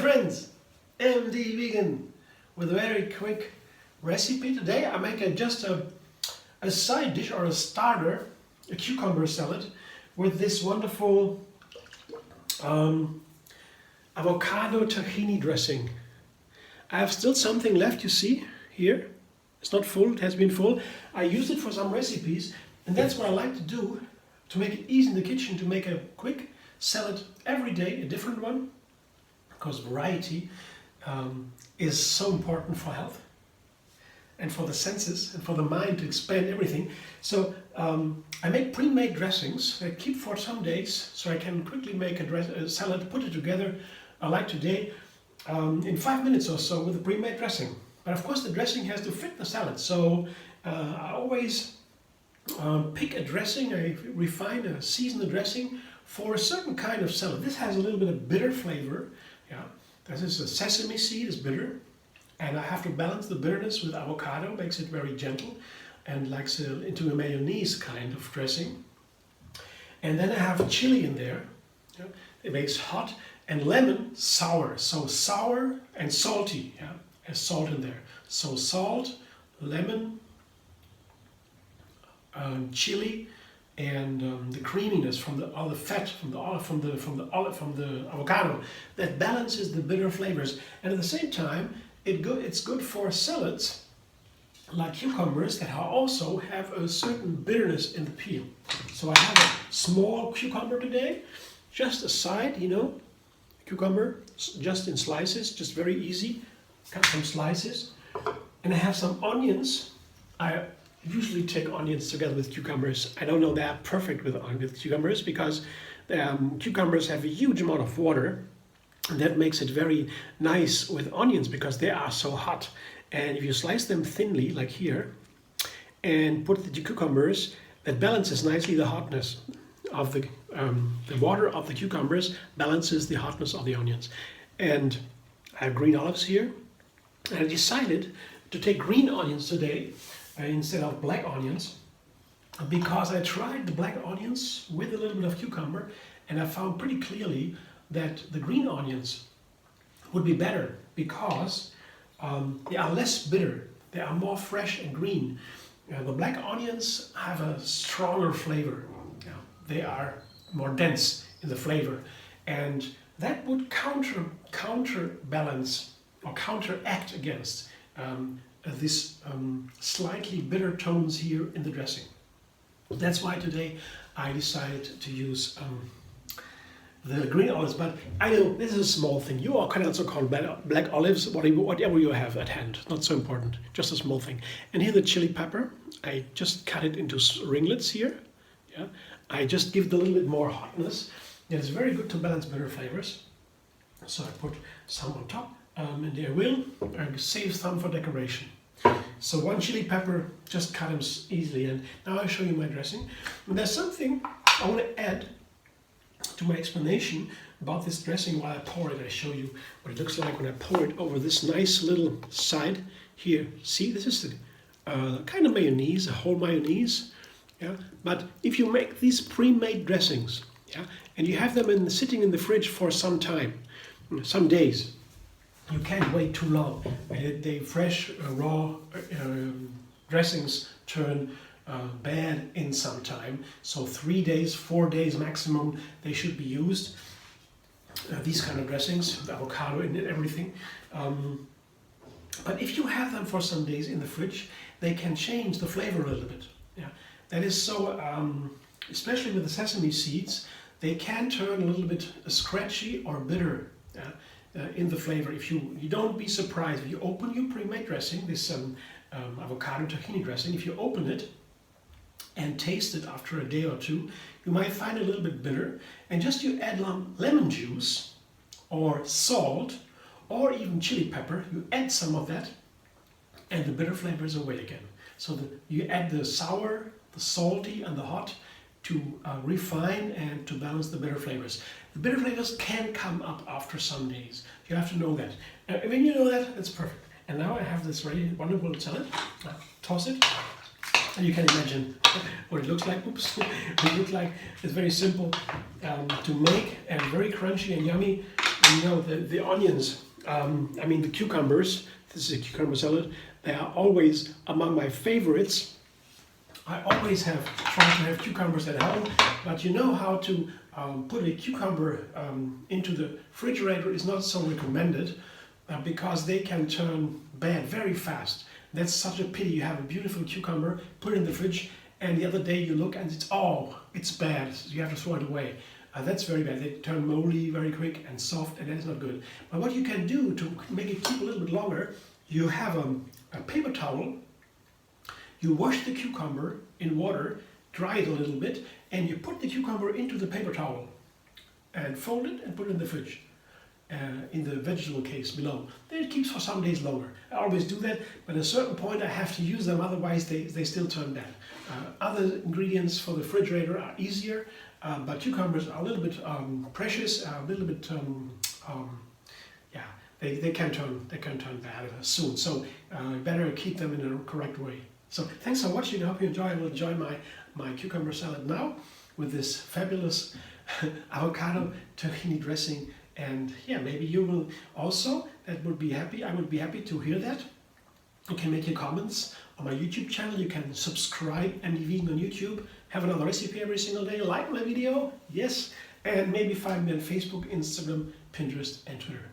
friends, MD Vegan with a very quick recipe. Today I make just a side dish or a starter, a cucumber salad with this wonderful avocado tahini dressing. I have still something left, you see here. It's not full, it has been full. I used it for some recipes, and that's what I like to do to make it easy in the kitchen, to make a quick salad every day, a different one, because variety is so important for health and for the senses and for the mind to expand everything. So I make pre-made dressings that keep for some days, so I can quickly make a salad, put it together, like today, in 5 minutes or so with a pre-made dressing. But of course the dressing has to fit the salad, so I always pick a dressing, I refine, season the dressing for a certain kind of salad. This has a little bit of bitter flavor. Yeah, this is a sesame seed, is bitter, and I have to balance the bitterness with avocado, makes it very gentle and likes into a mayonnaise kind of dressing. And then I have chili in there. Yeah, it makes hot, and lemon, sour. So sour and salty. Yeah, there's salt in there. So salt, lemon, chili, and the creaminess from all the fat from the avocado that balances the bitter flavors. And at the same time, it's good for salads like cucumbers that also have a certain bitterness in the peel. So I have a small cucumber today, just a side, cucumber just in slices, just very easy. Cut some slices, and I have some onions. I usually take onions together with cucumbers. I don't know they are perfect with cucumbers because cucumbers have a huge amount of water, and that makes it very nice with onions because they are so hot. And if you slice them thinly, like here, and put the cucumbers, that balances nicely the hotness of the water of the cucumbers balances the hotness of the onions. And I have green olives here. And I decided to take green onions today instead of black onions because I tried the black onions with a little bit of cucumber, and I found pretty clearly that the green onions would be better because they are less bitter, they are more fresh and green. The black onions have a stronger flavor. They are more dense in the flavor, and that would counterbalance or counteract against this slightly bitter tones here in the dressing. That's why today I decided to use the green olives, but I know this is a small thing. You can also call black olives, whatever you have at hand, not so important, just a small thing. And here the chili pepper, I just cut it into ringlets here. Yeah, I just give it a little bit more hotness. It is very good to balance bitter flavors. So I put some on top. And I will save some for decoration. So one chili pepper, just cut them easily. And now I'll show you my dressing. And there's something I want to add to my explanation about this dressing while I pour it. I show you what it looks like when I pour it over this nice little side here. See, this is the kind of mayonnaise, a whole mayonnaise. Yeah. But if you make these pre-made dressings, yeah, and you have them sitting in the fridge for some time, some days, you can't wait too long. They fresh, raw dressings turn bad in some time. So 3 days, 4 days maximum, they should be used. These kind of dressings, the avocado and everything. But if you have them for some days in the fridge, they can change the flavor a little bit. Yeah, that is so. Especially with the sesame seeds, they can turn a little bit scratchy or bitter. In the flavor. If you don't be surprised if you open your pre-made dressing, this avocado tahini dressing, if you open it and taste it after a day or two, you might find it a little bit bitter, and just you add lemon juice or salt or even chili pepper, you add some of that and the bitter flavor is away again. So you add the sour, the salty and the hot to refine and to balance the bitter flavors. The bitter flavors can come up after some days. You have to know that. When you know that, it's perfect. And now I have this ready, wonderful salad. Toss it. And you can imagine what it looks like. Oops. It looks like it's very simple to make and very crunchy and yummy. And you know, the onions, I mean the cucumbers, this is a cucumber salad, they are always among my favorites. I always have tried to have cucumbers at home, but you know how to put a cucumber into the refrigerator is not so recommended because they can turn bad very fast. That's such a pity. You have a beautiful cucumber, put it in the fridge, and the other day you look and it's bad. So you have to throw it away. That's very bad. They turn moldy very quick and soft, and that is not good. But what you can do to make it keep a little bit longer, you have a paper towel. You wash the cucumber in water, dry it a little bit, and you put the cucumber into the paper towel and fold it and put it in the fridge. In the vegetable case below. Then it keeps for some days longer. I always do that, but at a certain point I have to use them, otherwise they still turn bad. Other ingredients for the refrigerator are easier, but cucumbers are a little bit precious, a little bit, yeah, they can turn bad soon. So better keep them in a correct way. So thanks for watching. I hope you enjoy. I will enjoy my cucumber salad now with this fabulous avocado tahini dressing. And yeah, maybe you will also. That would be happy. I would be happy to hear that. You can make your comments on my YouTube channel. You can subscribe and be vegan on YouTube. Have another recipe every single day. Like my video, yes, and maybe find me on Facebook, Instagram, Pinterest, and Twitter.